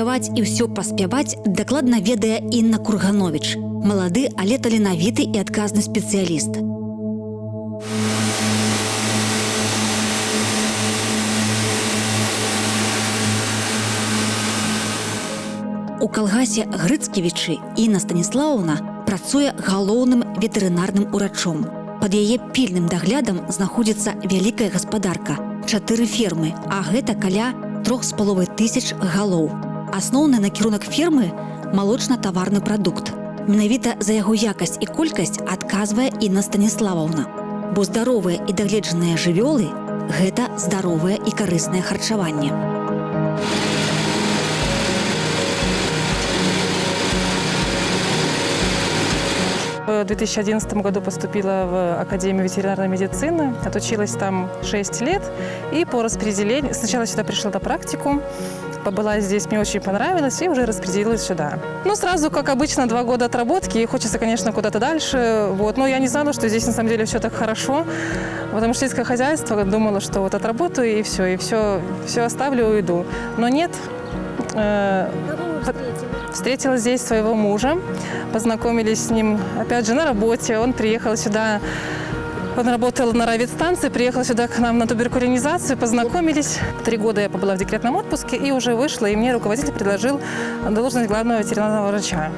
спяваць і ўсё паспяваць дакладна ведае Інна Кургановіч. Малады, але таленавіты і адказны спецыяліст. У калгасе Грыцкевічы Інна Станіславаўна працуе галоўным ветэрынарным урачом. Пад яе пільным даглядам знаходзіцца вялікая гаспадарка, 4 фермы, а гэта каля 3500 галоў. Асноўны накірунак фермы – малочна-таварны прадукт. Менавіта за яго якасць і колькасць адказвае Інна Станіславаўна. Бо здаровыя і дагледжаныя жывёлы – гэта здаровае і карыснае харчаванне. В 2011 году поступила в Академию ветеринарной медицины, отучилась там 6 лет и по распределению, сначала сюда пришла на практику, побыла здесь, мне очень понравилось, и уже распределилась сюда. Ну, сразу, как обычно, 2 года отработки, и хочется, конечно, куда-то дальше, вот. Но я не знала, что здесь на самом деле все так хорошо, потому что сельское хозяйство, думала, что вот отработаю и все оставлю и уйду. Но нет. Встретила здесь своего мужа, познакомились с ним, опять же, на работе. Он приехал сюда, он работал на равветстанции, приехал сюда к нам на туберкулинизацию, познакомились. 3 года я побыла в декретном отпуске и уже вышла, и мне руководитель предложил должность главного ветеринарного врача.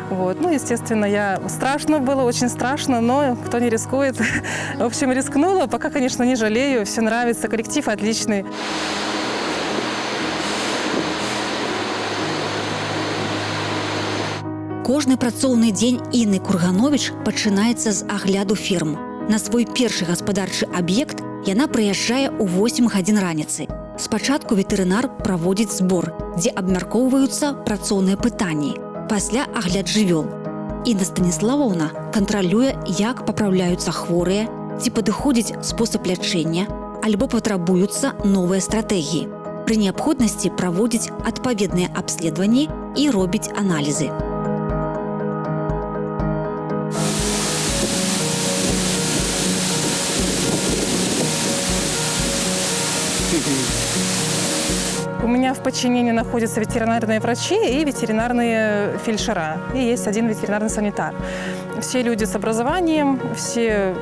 Вот. Ну, естественно, страшно было, очень страшно, но кто не рискует, в общем, рискнула. Пока, конечно, не жалею, все нравится, коллектив отличный. Кожны працоўны дзень Інны Кургановіч пачынаецца з агляду ферм. На свой першы гаспадарчы аб'ект яна прыязджае ў 8 гадзін раніцы. Спачатку ветэрынар праводзіць збор, дзе абмяркоўваюцца працоўныя пытанні. Пасля агляд жывёл. Інна Станіславаўна кантралюе, як папраўляюцца хворыя, ці падыходзіць спосаб лячэння, альбо патрабуюцца новыя стратэгіі. Пры неабходнасці праводзіць адпаведныя абследаванні і робіць аналізы. У меня в подчинении находятся ветеринарные врачи и ветеринарные фельдшера. И есть один ветеринарный санитар. Все люди с образованием, все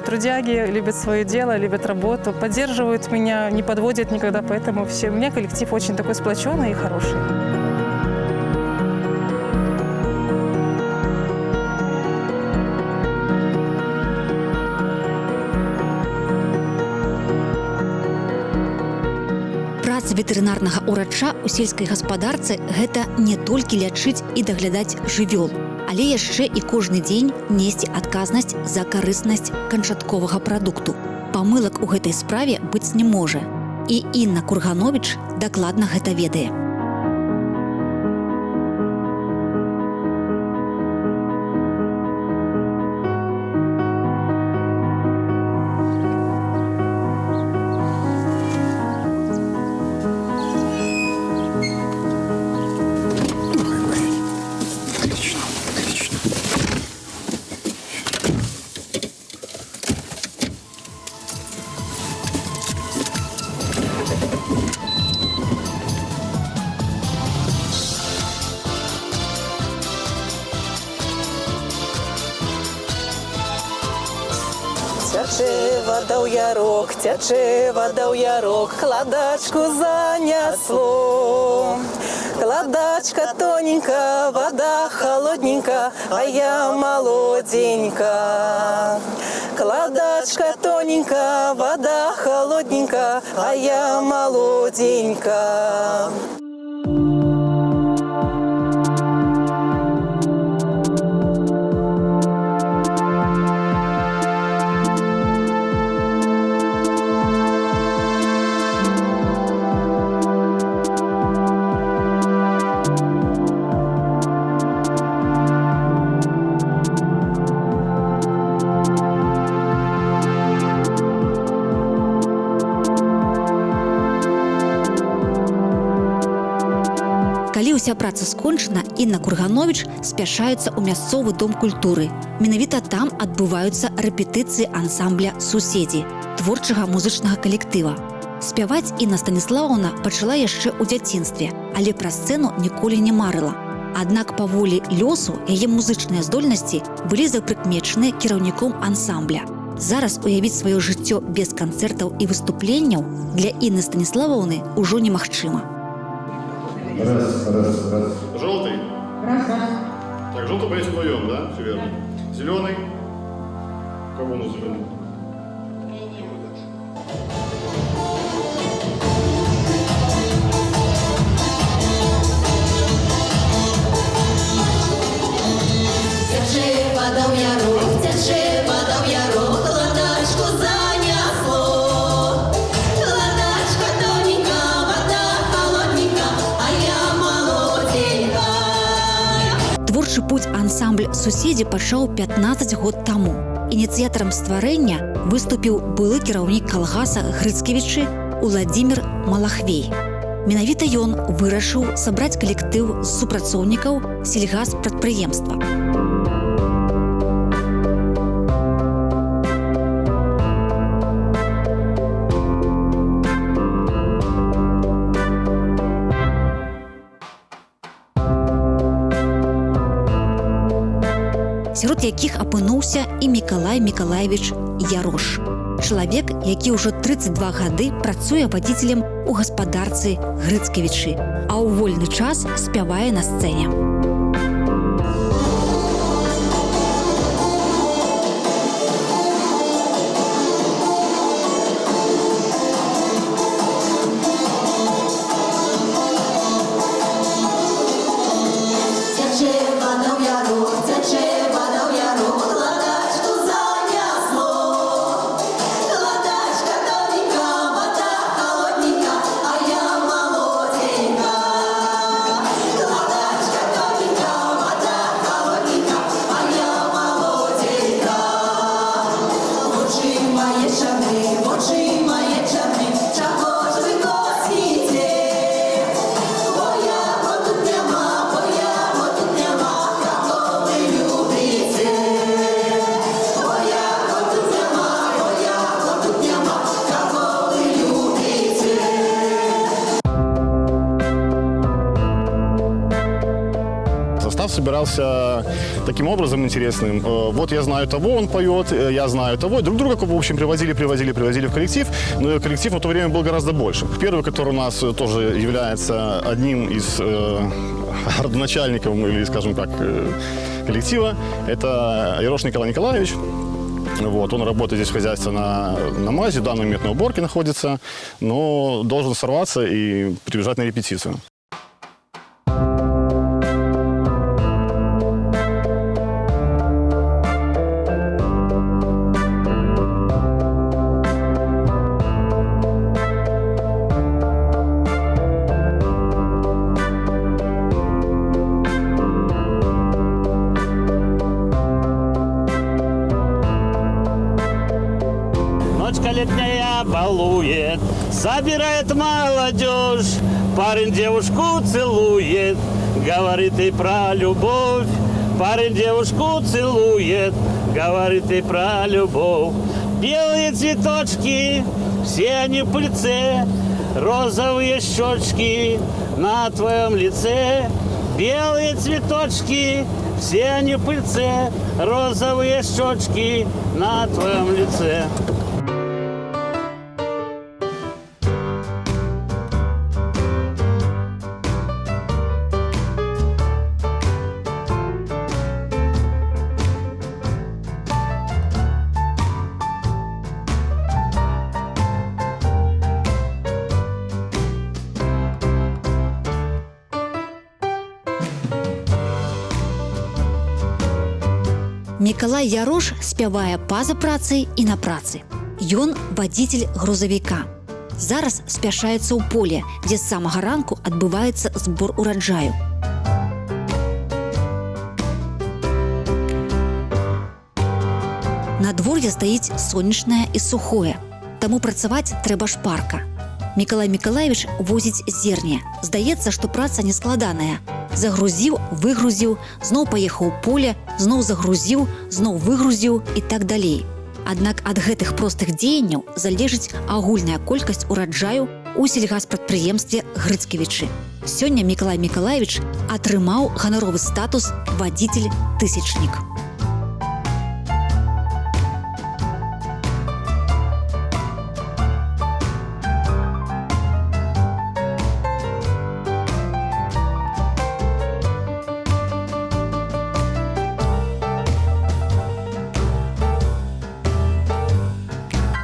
трудяги, любят свое дело, любят работу, поддерживают меня, не подводят никогда, поэтому у меня коллектив очень такой сплоченный и хороший. Праца ветэрынарнага ўрача ў сельскай гаспадарцы – гэта не толькі лячыць і даглядаць жывёл, але яшчэ і кожны дзень несці адказнасць за карыснасць канчатковага прадукту. Памылак у гэтай справе быць не можа. І Інна Кургановіч дакладна гэта ведае. Тяче вода ў ярок, кладачку занесло. Кладачка тоненька, вода холодненька, а я молоденька. Кладачка тоненька, вода холодненька, а я молоденька. Калі ўся праца скончана, Інна Кургановіч спяшаецца ў мясцовы дом культуры. Менавіта там адбываюцца рэпетыцыі ансамбля «Суседзі» творчага музычнага калектыва. Спяваць Інна Станіславаўна пачала яшчэ ў дзяцінстве, але пра сцэну ніколі не марыла. Аднак паволі лёсу яе музычныя здольнасці былі запрыкмечаны кіраўніком ансамбля. Зараз уявіць сваё жыццё без канцэртаў і выступленняў для Інны Станіславаўны ўжо немагчыма. Раз. Желтый? Раз. Так, желтый боюсь вдвоем, да? Все верно. Зеленый? Кого у нас зеленый? Творчы путь ансамбль «Суседзі» пачаў 15 год таму. Ініцыятарам стварэння выступіў былы кіраўнік калгаса Грыцкевічы Уладзімір Малахвей. Менавіта ён вырашыў сабраць калектыў з супрацоўнікаў сельгаспрадпрыемства. Сярод якіх апынуўся і Мікалай Мікалаевіч Ярош. Чалавек, які ўжо 32 гады працуе вадзіцелем у гаспадарцы Грыцкевічы, а ў вольны час спявае на сцэне. Состав собирался таким образом интересным. Вот я знаю того, он поет, я знаю того. Друг друга, в общем, привозили в коллектив. Но коллектив в то время был гораздо больше. Первый, который у нас тоже является одним из родоначальников, или, скажем так, коллектива, это Ярош Николай Николаевич. Вот, он работает здесь в хозяйстве на МАЗе, в данный момент на уборке находится, но должен сорваться и прибежать на репетицию. Ночка летняя балует, собирает молодежь, парень девушку целует, говорит и про любовь. Парень девушку целует, говорит и про любовь. Белые цветочки, все они в пыльце, розовые щечки на твоем лице. Белые цветочки, все они в пыльце, розовые щечки на твоем лице. Мікалай Ярош спявае па-за працай і на працы. Ён вадзіцель грузавіка. Зараз спяшаецца ў поле, дзе з самага ранку адбываецца збор ураджаю. Надвор'е стаіць сонечнае і сухое, таму працаваць трэба шпарка. Мікалай Мікалаевіч возіць зерне. Здаецца, што праца нескладаная. Загрузіў, выгрузіў, зноў паехаў у поле, зноў загрузіў, зноў выгрузіў і так далей. Аднак ад гэтых простых дзеянняў залежыць агульная колькасць ураджаю у сельгаспрадпрыемстве Грыцкевічы. Сёння Мікалай Мікалаевіч атрымаў ганаровы статус вадзіцель-тысячнік.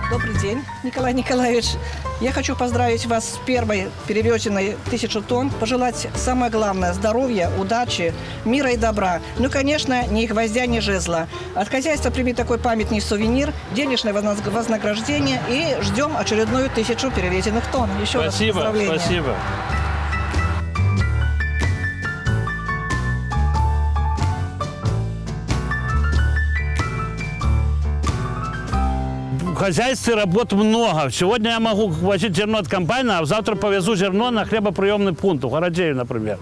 Добрый день, Николай Николаевич. Я хочу поздравить вас с первой перевезенной 1000 тонн, пожелать самое главное – здоровья, удачи, мира и добра. Ну и, конечно, ни гвоздя, ни жезла. От хозяйства примите такой памятный сувенир, денежное вознаграждение и ждем очередную 1000 перевезенных тонн. Еще раз поздравления. Спасибо. В хозяйстве работ много. Сегодня я могу возить зерно от комбайна, а завтра повезу зерно на хлебоприемный пункт, в Городею, например.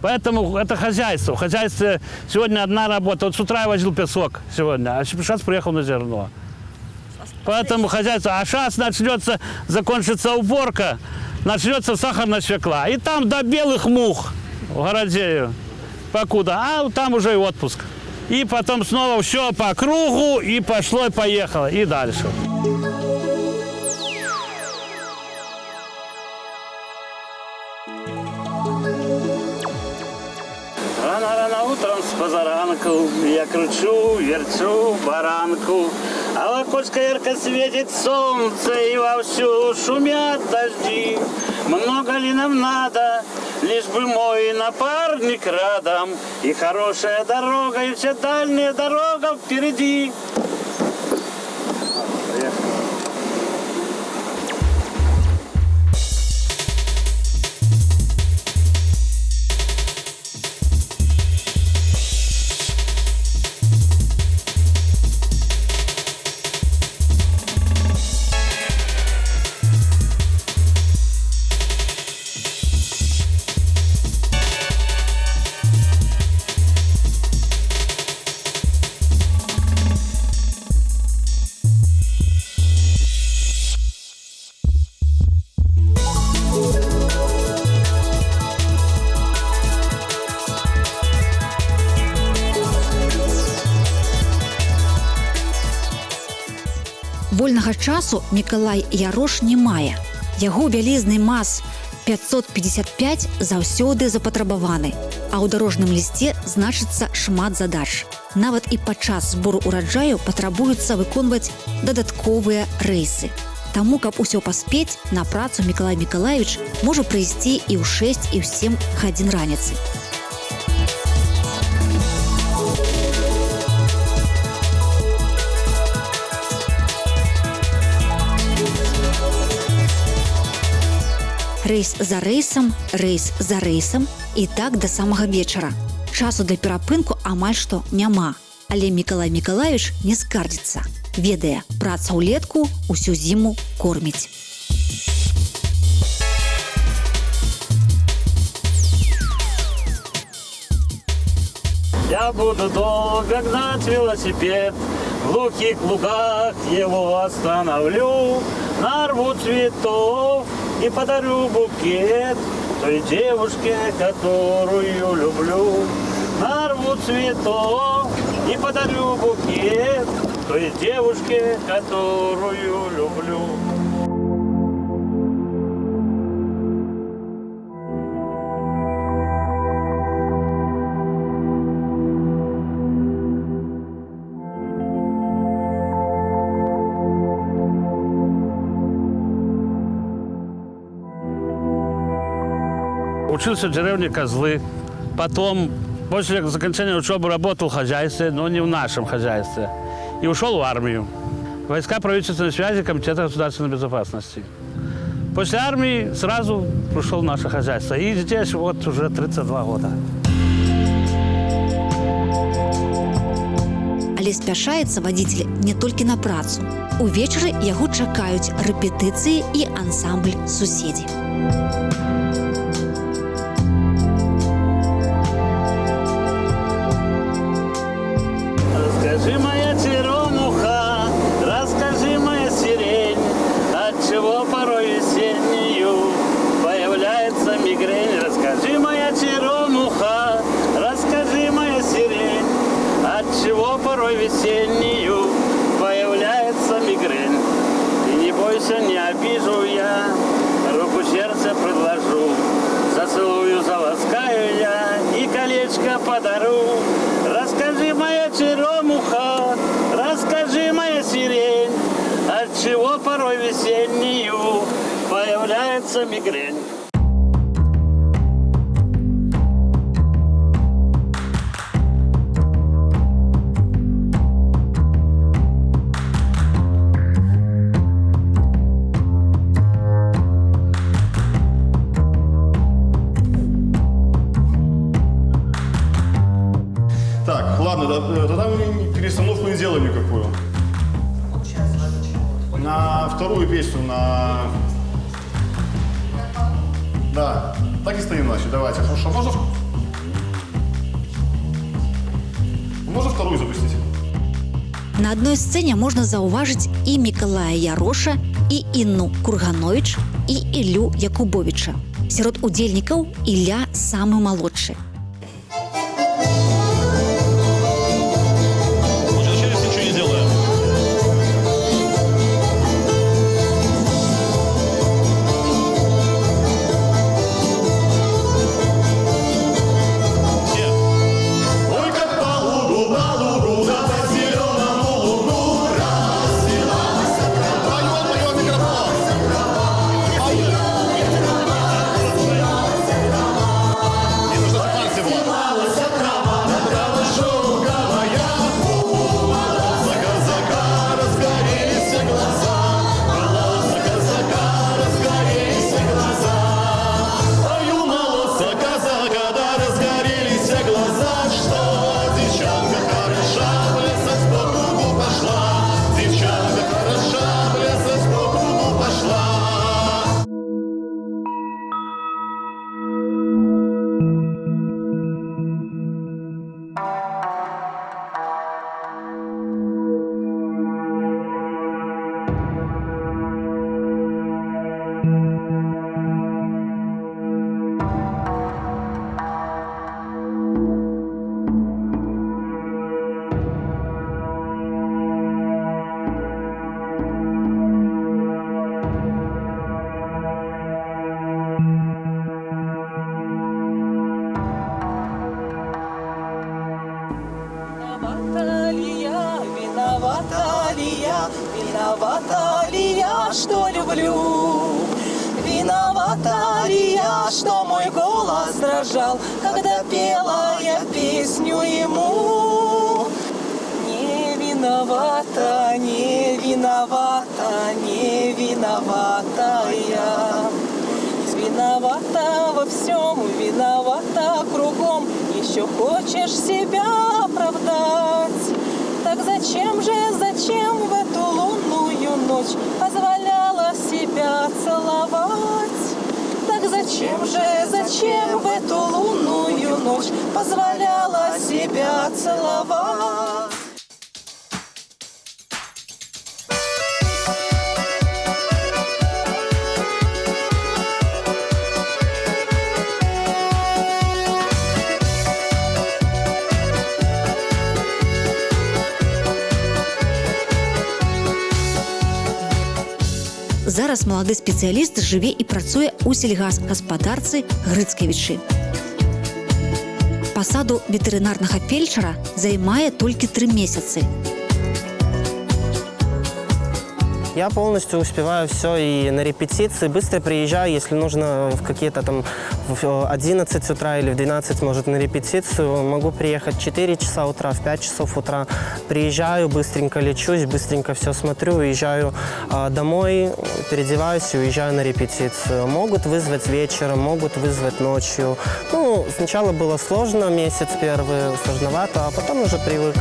Поэтому это хозяйство. В хозяйстве сегодня одна работа. Вот с утра я возил песок сегодня, а сейчас приехал на зерно. Поэтому хозяйство. А сейчас начнется, закончится уборка, начнется сахарная свекла. И там до белых мух в Городею. Покуда. А там уже и отпуск. И потом снова все по кругу, и пошло, и поехало, и дальше. Рано-рано утром с позаранку я кручу, верчу баранку. А в окошко ярко светит солнце, и вовсю шумят дожди. Много ли нам надо, лишь бы мой напарник рядом, и хорошая дорога, и вся дальняя дорога впереди. Вольнага часу Мікалай Ярош не мае. Яго вялізны мас 555 заўсёды запатрабаваны, а ў дарожным лісце значыцца шмат задач. Нават і падчас збору ураджаю патрабуецца выконваць дадатковыя рэйсы. Таму, каб усё паспець, на працу Мікалай Мікалаевіч можа прыйсці і ў 6, і ў 7 гадзін раніцы. Рэйс за рэйсам і так да самага вечара. Часу для перапынку амаль што няма. Але Мікалай Мікалаевіч не скардзіцца. Ведае, праца ўлетку усю зіму корміць. Я буду долго гнать велосипед, в глухих лугах его остановлю, нарву цветов и подарю букет той девушке, которую люблю. Нарву цветов и подарю букет той девушке, которую люблю. Учился в деревне Козлы. Потом, после окончания учебы, работал в хозяйстве, но не в нашем хозяйстве. И ушел в армию. Войска правительственной связи Комитета государственной безопасности. После армии сразу пришел в наше хозяйство. И здесь вот уже 32 года. Але спяшаецца вадзіцель не толькі на працу. Увечары яго чакаюць рэпетыцыі і ансамбль суседзі. Скажи, моя черемуха, порой весеннюю появляется мигрень. И не бойся, не обижу я, руку сердце предложу. Зацелую, заласкаю я и колечко подарю. Расскажи, моя черемуха, расскажи, моя сирень, отчего порой весеннюю появляется мигрень. Так, ладно, тогда мы перестановку не делаем никакую. На вторую песню, на... Да, так и стоим, значит, давайте. Хорошо, можно вторую запустить? На одной сцэне можна заўважыць і Мікалая Яроша, і Інну Кургановіч, і Ілю Якубовіча. Сярод удзельнікаў Ілля самы малодшы. Виновата ли я, что люблю? Виновата ли я, что мой голос дрожал, когда пела я песню ему? Не виновата, не виновата, не виновата я. Виновата во всем, виновата кругом. Еще хочешь себя оправдать? Так зачем в эту лунную ночь позволяла себя целовать? Так зачем в эту лунную ночь позволяла себя целовать? Зараз малады спецыяліст жыве і працуе ў сельгасгаспадарцы Грыцкевічы. Пасаду ветэрынарнага фельчара займае толькі 3 месяцы. Я полностью успеваю все и на репетиции. Быстро приезжаю, если нужно в какие-то там в 11 утра или в 12, может, на репетицию. Могу приехать в 4 часа утра, в 5 часов утра. Приезжаю, быстренько лечусь, быстренько все смотрю, уезжаю домой, переодеваюсь и уезжаю на репетицию. Могут вызвать вечером, могут вызвать ночью. Ну, сначала было сложно, месяц первый, сложновато, а потом уже привык.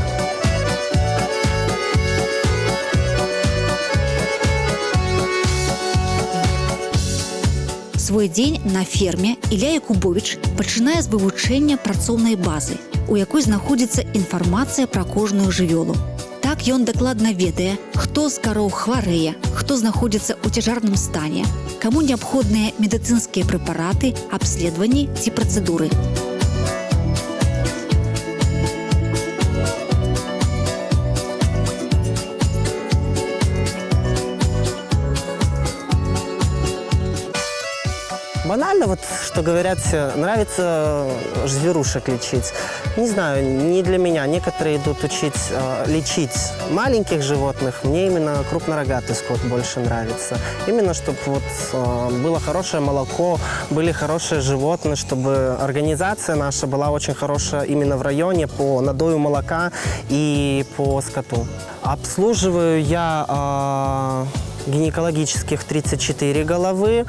Свой дзень на ферме Ілля Якубовіч пачынае з вывучэння працоўнай базы, у якой знаходзіцца інфармацыя пра кожную жывёлу. Так ён дакладна ведае, хто з кароў хварэе, хто знаходзіцца ў цяжарным стане, каму неабходныя медыцынскія прэпараты, абследаванні ці працэдуры. Банально, вот что говорят, нравится зверушек лечить. Не знаю, не для меня. Некоторые идут учить лечить маленьких животных. Мне именно крупнорогатый скот больше нравится. Именно, чтобы вот было хорошее молоко, были хорошие животные, чтобы организация наша была очень хорошая именно в районе по надою молока и по скоту. Обслуживаю я гинекологических 34 головы,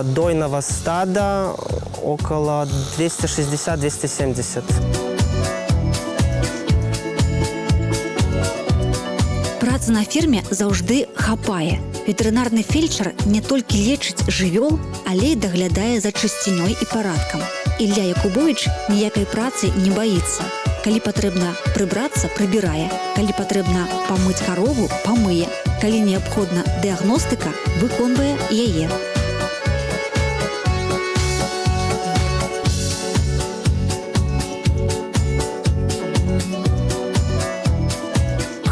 дойного стада около 260-270. Працы на ферме заўжды хапае. Ветэрынарны фельчар не толькі лечыць жывёл, але і даглядае за чысцінёй і парадкам. Ілля Якубовіч ніякай працы не баіцца. Калі патрэбна прыбрацца, прыбірае. Калі патрэбна памыць карову, памые. Калі неабходна дыягностыка, выконвае яе.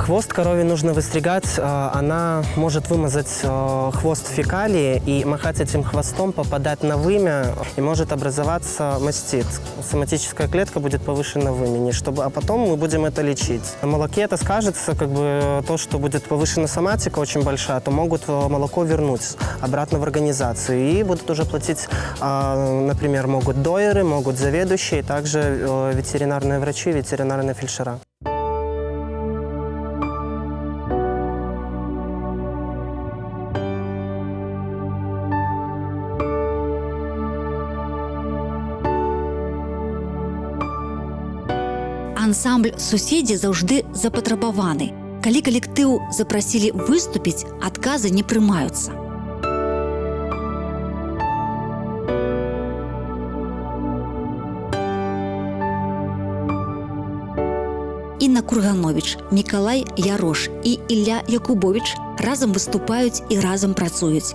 Хвост корове нужно выстригать, она может вымазать хвост в фекалии и махать этим хвостом, попадать на вымя, и может образоваться мастит. Соматическая клетка будет повышена в вымени, а потом мы будем это лечить. На молоке это скажется, как бы то, что будет повышена соматика очень большая, то могут молоко вернуть обратно в организацию и будут уже платить, например, могут дойеры, могут заведующие, также ветеринарные врачи, ветеринарные фельдшера. Ансамбль «Суседзі» заўжды запатрабаваны. Калі калектыў запрасілі выступіць, адказы не прымаюцца. Інна Кургановіч, Мікалай Ярош і Ілля Якубовіч разам выступаюць і разам працуюць.